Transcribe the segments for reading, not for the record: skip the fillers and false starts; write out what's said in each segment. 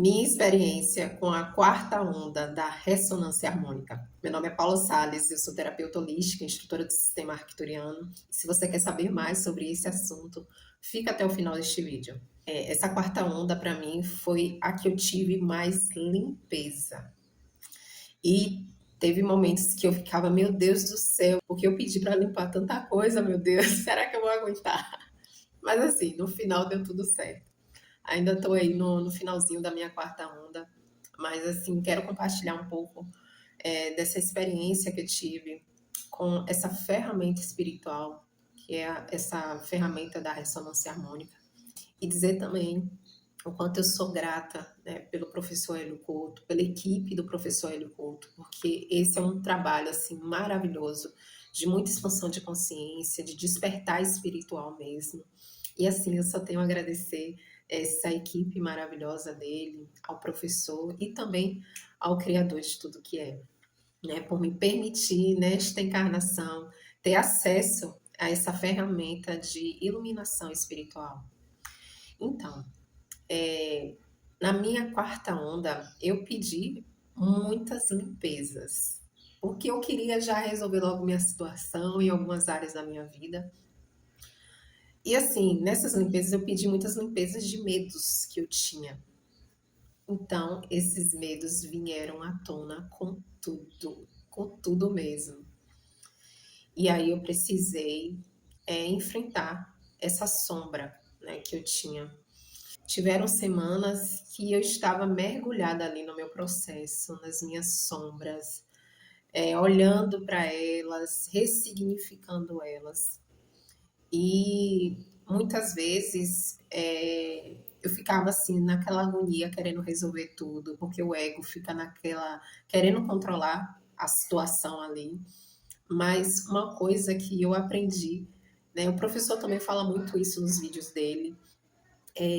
Minha experiência com a quarta onda da ressonância harmônica. Meu nome é Paula Sales, eu sou terapeuta holística, instrutora do sistema arcturiano. Se você quer saber mais sobre esse assunto, fica até o final deste vídeo. Essa quarta onda, para mim, foi a que eu tive mais limpeza. E teve momentos que eu ficava, meu Deus do céu, porque eu pedi para limpar tanta coisa, meu Deus, será que eu vou aguentar? Mas assim, no final deu tudo certo. Ainda estou aí no finalzinho da minha quarta onda, mas assim, quero compartilhar um pouco dessa experiência que eu tive com essa ferramenta espiritual, que é essa ferramenta da ressonância harmônica, e dizer também o quanto eu sou grata, né, pelo professor Hélio Couto, pela equipe do professor Hélio Couto, porque esse é um trabalho assim maravilhoso, de muita expansão de consciência, de despertar espiritual mesmo. E assim, eu só tenho a agradecer essa equipe maravilhosa dele, ao professor e também ao Criador de tudo que é, né, por me permitir, nesta encarnação, ter acesso a essa ferramenta de iluminação espiritual. Então, na minha quarta onda, eu pedi muitas limpezas, porque eu queria já resolver logo minha situação em algumas áreas da minha vida. E assim, nessas limpezas eu pedi muitas limpezas de medos que eu tinha. Então, esses medos vieram à tona com tudo mesmo. E aí eu precisei enfrentar essa sombra, né, que eu tinha. Tiveram semanas que eu estava mergulhada ali no meu processo, nas minhas sombras, olhando para elas, ressignificando elas. E muitas vezes eu ficava assim, naquela agonia, querendo resolver tudo, porque o ego fica naquela, querendo controlar a situação ali. Mas uma coisa que eu aprendi, né, o professor também fala muito isso nos vídeos dele,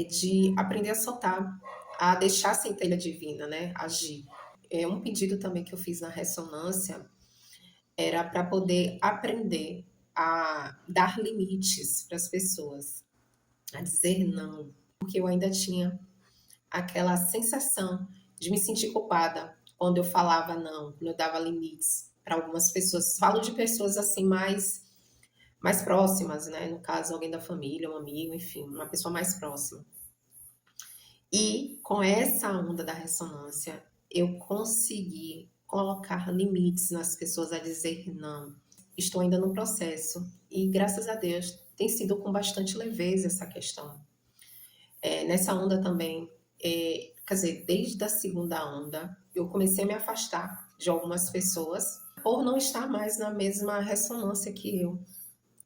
de aprender a soltar, a deixar a centelha divina, né, agir. Um pedido também que eu fiz na ressonância era para poder aprender a dar limites para as pessoas, a dizer não, porque eu ainda tinha aquela sensação de me sentir culpada quando eu falava não, quando eu dava limites para algumas pessoas. Falo de pessoas assim mais próximas, né? No caso, alguém da família, um amigo, enfim, uma pessoa mais próxima. E com essa onda da ressonância, eu consegui colocar limites nas pessoas a dizer não. Estou ainda no processo e, graças a Deus, tem sido com bastante leveza essa questão. Nessa onda também, quer dizer, desde a segunda onda, eu comecei a me afastar de algumas pessoas por não estar mais na mesma ressonância que eu,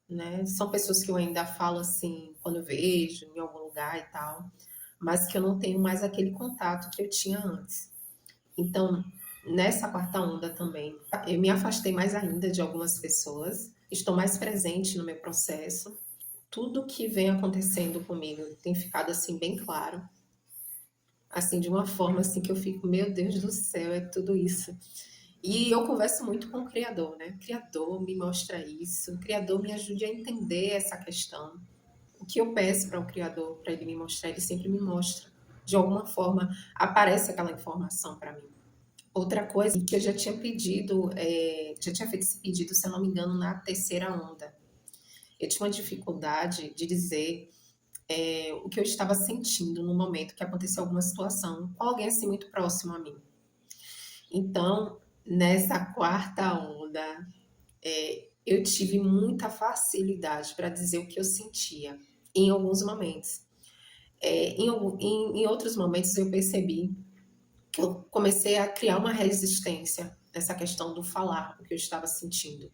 né? São pessoas que eu ainda falo assim, quando eu vejo em algum lugar e tal, mas que eu não tenho mais aquele contato que eu tinha antes. Então, nessa quarta onda também, eu me afastei mais ainda de algumas pessoas, estou mais presente no meu processo. Tudo que vem acontecendo comigo tem ficado assim bem claro, assim de uma forma assim que eu fico, meu Deus do céu, é tudo isso. E eu converso muito com o Criador, né? O Criador me mostra isso, o Criador me ajude a entender essa questão. O que eu peço para o Criador, para ele me mostrar, ele sempre me mostra. De alguma forma, aparece aquela informação para mim. Outra coisa que eu já tinha pedido, já tinha feito esse pedido, se eu não me engano, na terceira onda. Eu tinha uma dificuldade de dizer o que eu estava sentindo no momento que aconteceu alguma situação com alguém assim muito próximo a mim. Então, nessa quarta onda, eu tive muita facilidade para dizer o que eu sentia em alguns momentos. Em outros momentos eu percebi que eu comecei a criar uma resistência nessa questão do falar o que eu estava sentindo.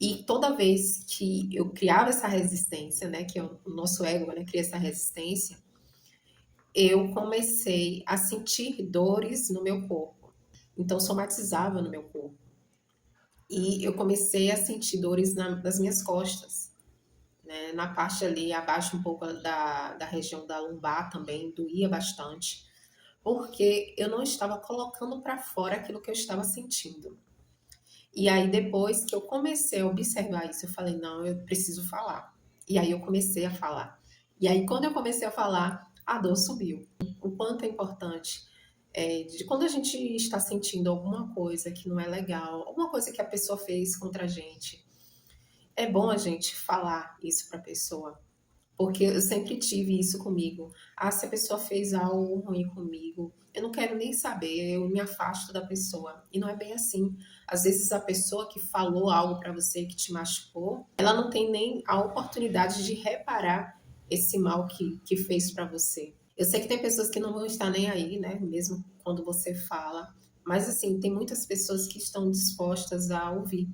E toda vez que eu criava essa resistência, né, que é o nosso ego, né, cria essa resistência, eu comecei a sentir dores no meu corpo. Então, somatizava no meu corpo. E eu comecei a sentir dores nas minhas costas, né, na parte ali abaixo um pouco da região da lombar também, doía bastante, porque eu não estava colocando para fora aquilo que eu estava sentindo. E aí, depois que eu comecei a observar isso, eu falei, não, eu preciso falar. E aí eu comecei a falar. E aí, quando eu comecei a falar, a dor subiu. O quanto é importante de quando a gente está sentindo alguma coisa que não é legal, alguma coisa que a pessoa fez contra a gente, é bom a gente falar isso para a pessoa. Porque eu sempre tive isso comigo. Ah, se a pessoa fez algo ruim comigo, eu não quero nem saber, eu me afasto da pessoa. E não é bem assim. Às vezes a pessoa que falou algo para você que te machucou, ela não tem nem a oportunidade de reparar esse mal que fez para você. Eu sei que tem pessoas que não vão estar nem aí, né? Mesmo quando você fala. Mas assim, tem muitas pessoas que estão dispostas a ouvir.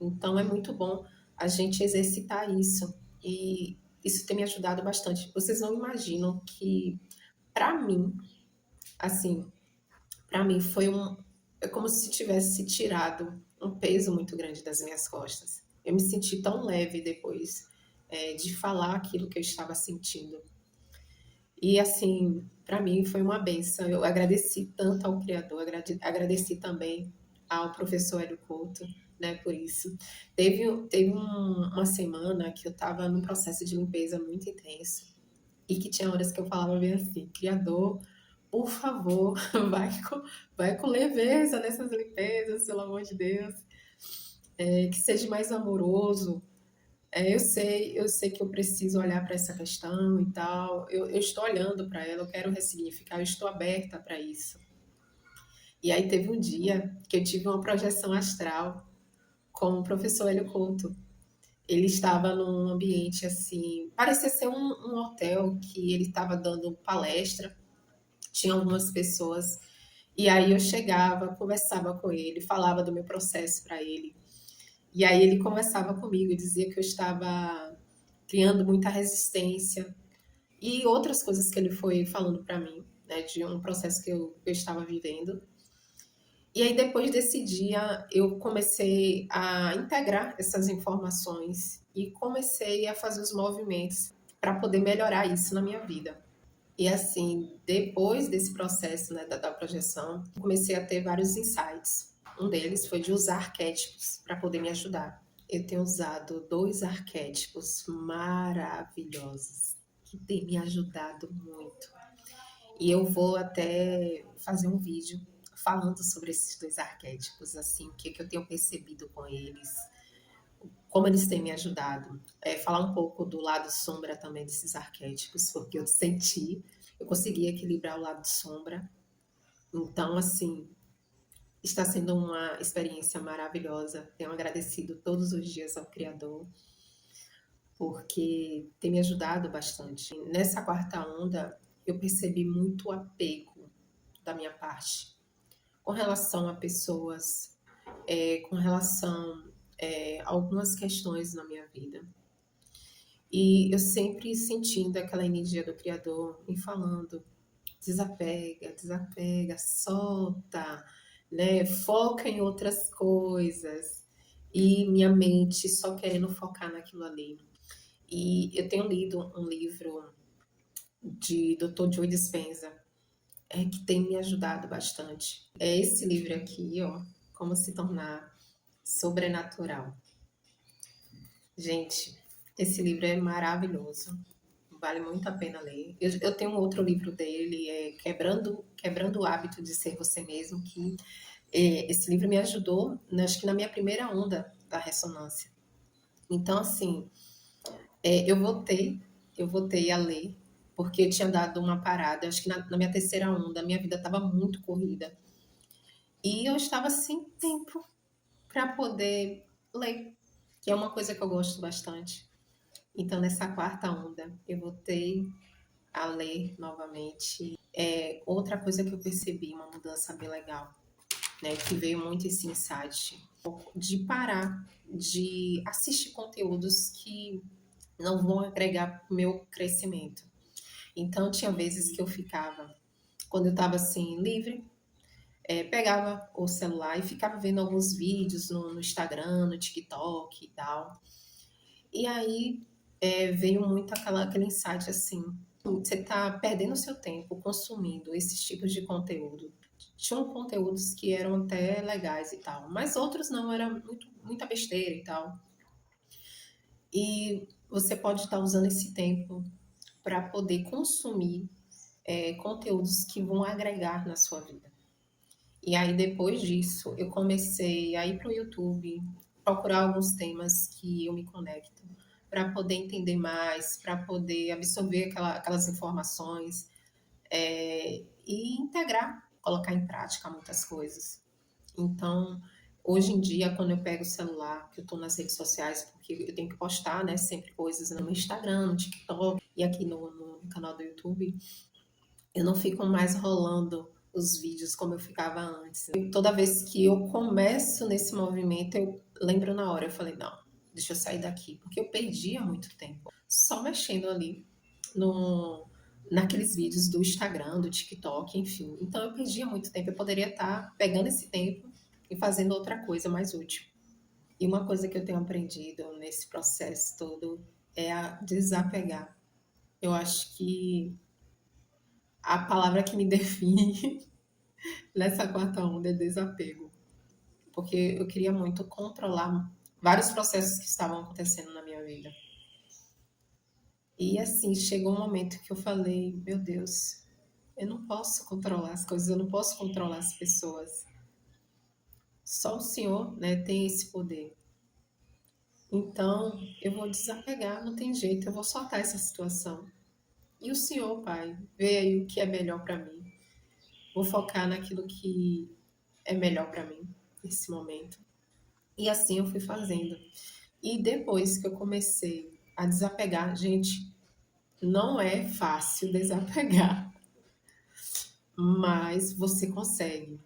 Então é muito bom a gente exercitar isso. E isso tem me ajudado bastante. Vocês não imaginam que, para mim, assim, para mim foi é como se tivesse tirado um peso muito grande das minhas costas. Eu me senti tão leve depois de falar aquilo que eu estava sentindo. E assim, para mim foi uma benção. Eu agradeci tanto ao Criador, agradeci também ao professor Hélio Couto, né, por isso. Uma semana que eu estava num processo de limpeza muito intenso e que tinha horas que eu falava bem assim, Criador, por favor, vai com leveza nessas limpezas, pelo amor de Deus, que seja mais amoroso, eu sei que eu preciso olhar para essa questão e tal. Eu estou olhando para ela, eu quero ressignificar, eu estou aberta para isso. E aí teve um dia que eu tive uma projeção astral com o professor Hélio Couto. Ele estava num ambiente assim, parecia ser um hotel que ele estava dando palestra, tinha algumas pessoas. E aí eu chegava, conversava com ele, falava do meu processo para ele. E aí ele conversava comigo e dizia que eu estava criando muita resistência e outras coisas que ele foi falando para mim, né, de um processo que eu estava vivendo. E aí depois desse dia eu comecei a integrar essas informações e comecei a fazer os movimentos para poder melhorar isso na minha vida. E assim, depois desse processo, né, da projeção, comecei a ter vários insights. Um deles foi de usar arquétipos para poder me ajudar. Eu tenho usado 2 arquétipos maravilhosos que têm me ajudado muito. E eu vou até fazer um vídeo falando sobre esses 2 arquétipos, assim, o que eu tenho percebido com eles, como eles têm me ajudado. Falar um pouco do lado sombra também desses arquétipos, porque eu consegui equilibrar o lado sombra. Então, assim, está sendo uma experiência maravilhosa. Tenho agradecido todos os dias ao Criador, porque tem me ajudado bastante. Nessa quarta onda, eu percebi muito apego da minha parte com relação a pessoas, com relação a algumas questões na minha vida. E eu sempre sentindo aquela energia do Criador me falando, desapega, desapega, solta, né? Foca em outras coisas. E minha mente só querendo focar naquilo ali. E eu tenho lido um livro de Dr. Joe Dispenza, que tem me ajudado bastante. É esse livro aqui, ó, Como se tornar sobrenatural. Gente, esse livro é maravilhoso. Vale muito a pena ler. Eu tenho um outro livro dele, Quebrando o Hábito de Ser Você Mesmo, que esse livro me ajudou, acho que na minha primeira onda da ressonância. Então, assim, eu voltei a ler, porque eu tinha dado uma parada, acho que na minha terceira onda, a minha vida estava muito corrida. E eu estava sem tempo para poder ler, que é uma coisa que eu gosto bastante. Então, nessa quarta onda, eu voltei a ler novamente. Outra coisa que eu percebi, uma mudança bem legal, né, que veio muito esse insight, de parar de assistir conteúdos que não vão agregar pro meu crescimento. Então, tinha vezes que eu ficava, quando eu estava assim, livre, pegava o celular e ficava vendo alguns vídeos no Instagram, no TikTok e tal. E aí veio muito aquele insight assim, você está perdendo seu tempo consumindo esses tipos de conteúdo. Tinham conteúdos que eram até legais e tal, mas outros não, era muita besteira e tal. E você pode estar usando esse tempo para poder consumir conteúdos que vão agregar na sua vida. E aí, depois disso, eu comecei a ir para o YouTube, procurar alguns temas que eu me conecto, para poder entender mais, para poder absorver aquelas informações e integrar, colocar em prática muitas coisas. Então, hoje em dia, quando eu pego o celular, que eu estou nas redes sociais, porque eu tenho que postar, né, sempre coisas no Instagram, no TikTok e aqui no canal do YouTube, eu não fico mais rolando os vídeos como eu ficava antes. Toda vez que eu começo nesse movimento, eu lembro na hora, eu falei, não, deixa eu sair daqui, porque eu perdia muito tempo só mexendo ali no, naqueles vídeos do Instagram, do TikTok, enfim. Então eu perdia muito tempo, eu poderia estar pegando esse tempo e fazendo outra coisa mais útil. E uma coisa que eu tenho aprendido nesse processo todo é a desapegar. Eu acho que a palavra que me define nessa quarta onda é desapego. Porque eu queria muito controlar vários processos que estavam acontecendo na minha vida. E assim, chegou um momento que eu falei, meu Deus, eu não posso controlar as coisas, eu não posso controlar as pessoas. Só o Senhor, né, tem esse poder. Então, eu vou desapegar, não tem jeito, eu vou soltar essa situação. E o Senhor, Pai, vê aí o que é melhor para mim. Vou focar naquilo que é melhor para mim nesse momento. E assim eu fui fazendo. E depois que eu comecei a desapegar, gente, não é fácil desapegar, mas você consegue,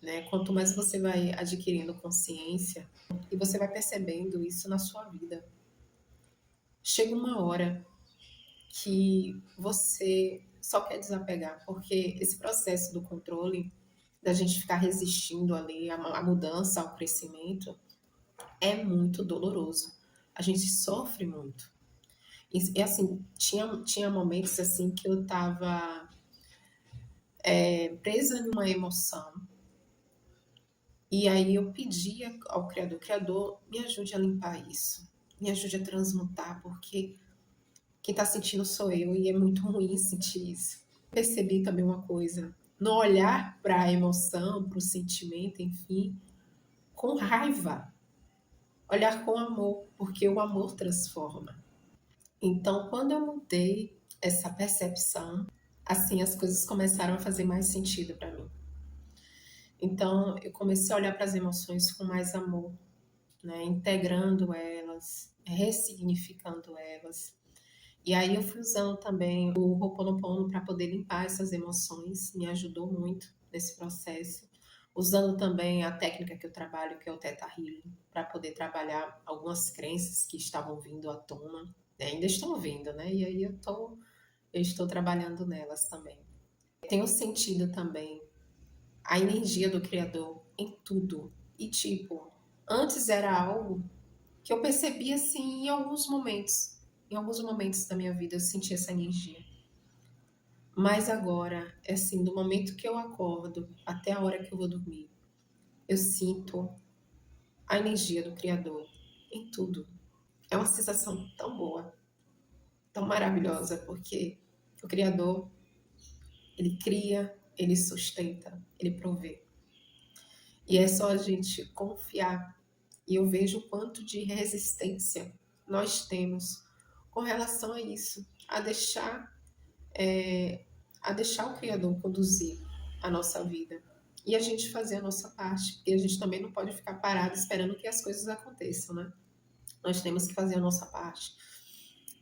né? Quanto mais você vai adquirindo consciência e você vai percebendo isso na sua vida, chega uma hora que você só quer desapegar, porque esse processo do controle, da gente ficar resistindo ali à mudança, ao crescimento, é muito doloroso. A gente sofre muito. E assim, tinha momentos assim que eu tava presa numa emoção. E aí eu pedia ao Criador, me ajude a limpar isso. Me ajude a transmutar, porque quem tá sentindo sou eu e é muito ruim sentir isso. Percebi também uma coisa, no olhar para a emoção, para o sentimento, enfim, com raiva. Olhar com amor, porque o amor transforma. Então, quando eu mudei essa percepção, assim as coisas começaram a fazer mais sentido para mim. Então, eu comecei a olhar para as emoções com mais amor, né? Integrando elas, ressignificando elas. E aí eu fui usando também o Ho'oponopono para poder limpar essas emoções, me ajudou muito nesse processo. Usando também a técnica que eu trabalho, que é o Theta Healing, para poder trabalhar algumas crenças que estavam vindo à tona, né? Ainda estão vindo, né? E aí eu estou trabalhando nelas também. Tenho sentido também a energia do Criador em tudo. E tipo, antes era algo que eu percebia assim em alguns momentos. Em alguns momentos da minha vida eu senti essa energia. Mas agora, é assim, do momento que eu acordo até a hora que eu vou dormir, eu sinto a energia do Criador em tudo. É uma sensação tão boa, tão maravilhosa, porque o Criador, ele cria, ele sustenta, ele provê. E é só a gente confiar. E eu vejo o quanto de resistência nós temos com relação a isso, a deixar o Criador conduzir a nossa vida e a gente fazer a nossa parte, porque a gente também não pode ficar parado esperando que as coisas aconteçam, né? Nós temos que fazer a nossa parte.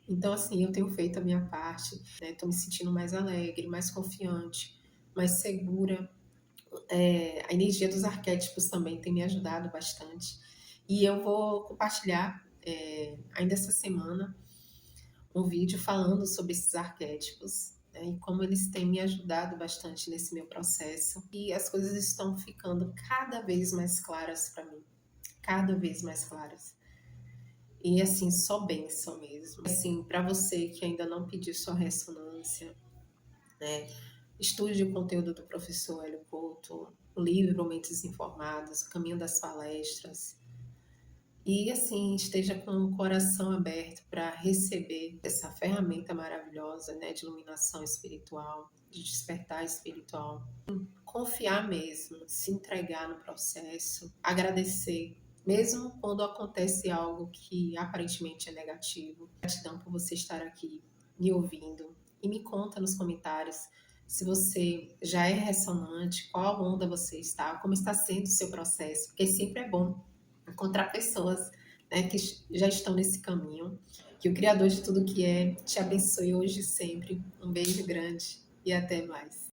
Então, assim, eu tenho feito a minha parte, né? Tô me sentindo mais alegre, mais confiante, mais segura. A energia dos arquétipos também tem me ajudado bastante. E eu vou compartilhar ainda essa semana um vídeo falando sobre esses arquétipos, né, e como eles têm me ajudado bastante nesse meu processo. E as coisas estão ficando cada vez mais claras para mim, cada vez mais claras. E assim, só bênção mesmo. Assim, para você que ainda não pediu sua ressonância, né, estude o conteúdo do professor Hélio Couto, o livro Mentes Informadas, o Caminho das Palestras. e assim esteja com o coração aberto para receber essa ferramenta maravilhosa, né, de iluminação espiritual, de despertar espiritual. Confiar mesmo, se entregar no processo, agradecer, mesmo quando acontece algo que aparentemente é negativo. Gratidão por você estar aqui me ouvindo e me conta nos comentários se você já é ressonante, qual onda você está, como está sendo o seu processo, porque sempre é bom encontrar pessoas, né, que já estão nesse caminho. Que o Criador de tudo que é te abençoe hoje e sempre. Um beijo grande e até mais.